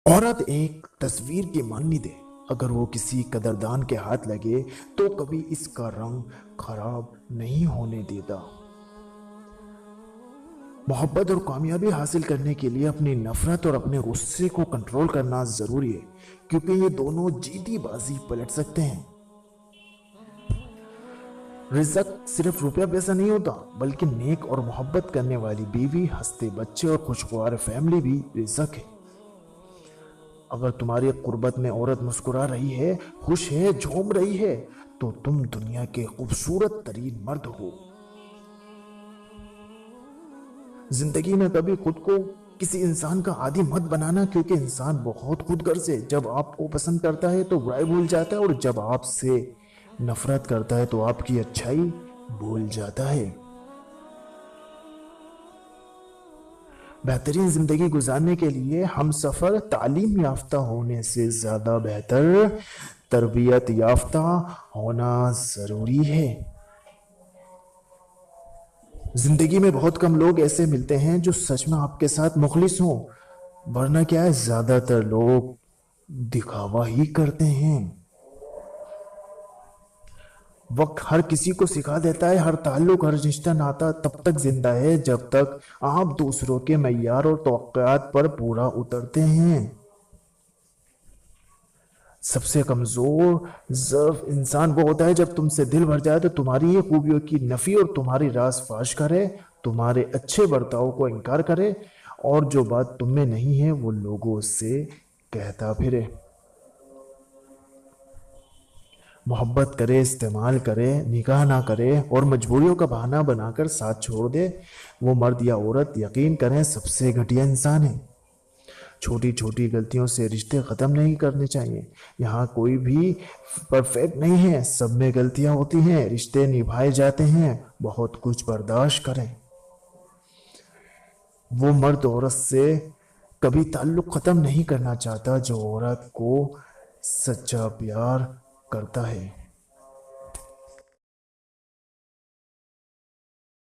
عورت ایک تصویر کی مانند ہے، اگر وہ کسی قدردان کے ہاتھ لگے تو کبھی اس کا رنگ خراب نہیں ہونے دیتا۔ محبت اور کامیابی حاصل کرنے کے لیے اپنی نفرت اور اپنے غصے کو کنٹرول کرنا ضروری ہے، کیونکہ یہ دونوں جیتی بازی پلٹ سکتے ہیں۔ رزق صرف روپیہ پیسہ نہیں ہوتا، بلکہ نیک اور محبت کرنے والی بیوی، ہنستے بچے اور خوشگوار فیملی بھی رزق ہے۔ اگر تمہاری قربت میں عورت مسکرا رہی ہے، خوش ہے، جھوم رہی ہے، تو تم دنیا کے خوبصورت ترین مرد ہو۔ زندگی میں کبھی خود کو کسی انسان کا عادی مت بنانا، کیونکہ انسان بہت خود غرض ہے۔ جب آپ کو پسند کرتا ہے تو برائی بھول جاتا ہے، اور جب آپ سے نفرت کرتا ہے تو آپ کی اچھائی بھول جاتا ہے۔ بہترین زندگی گزارنے کے لیے ہم سفر تعلیم یافتہ ہونے سے زیادہ بہتر تربیت یافتہ ہونا ضروری ہے۔ زندگی میں بہت کم لوگ ایسے ملتے ہیں جو سچ میں آپ کے ساتھ مخلص ہوں، ورنہ کیا ہے، زیادہ تر لوگ دکھاوا ہی کرتے ہیں۔ وقت ہر کسی کو سکھا دیتا ہے، ہر تعلق، ہر رشتہ ناتا تب تک زندہ ہے جب تک آپ دوسروں کے معیار اور توقعات پر پورا اترتے ہیں۔ سب سے کمزور ضعف انسان وہ ہوتا ہے جب تم سے دل بھر جائے تو تمہاری یہ خوبیوں کی نفی اور تمہاری راز فاش کرے، تمہارے اچھے برتاؤ کو انکار کرے، اور جو بات تم میں نہیں ہے وہ لوگوں سے کہتا پھرے۔ محبت کرے، استعمال کرے، نکاح نہ کرے اور مجبوریوں کا بہانہ بنا کر ساتھ چھوڑ دے، وہ مرد یا عورت یقین کریں سب سے گھٹیا انسان ہے۔ چھوٹی چھوٹی غلطیوں سے رشتے ختم نہیں کرنے چاہیے۔ یہاں کوئی بھی پرفیکٹ نہیں ہے، سب میں غلطیاں ہوتی ہیں، رشتے نبھائے جاتے ہیں، بہت کچھ برداشت کریں۔ وہ مرد عورت سے کبھی تعلق ختم نہیں کرنا چاہتا جو عورت کو سچا پیار کرتا ہے۔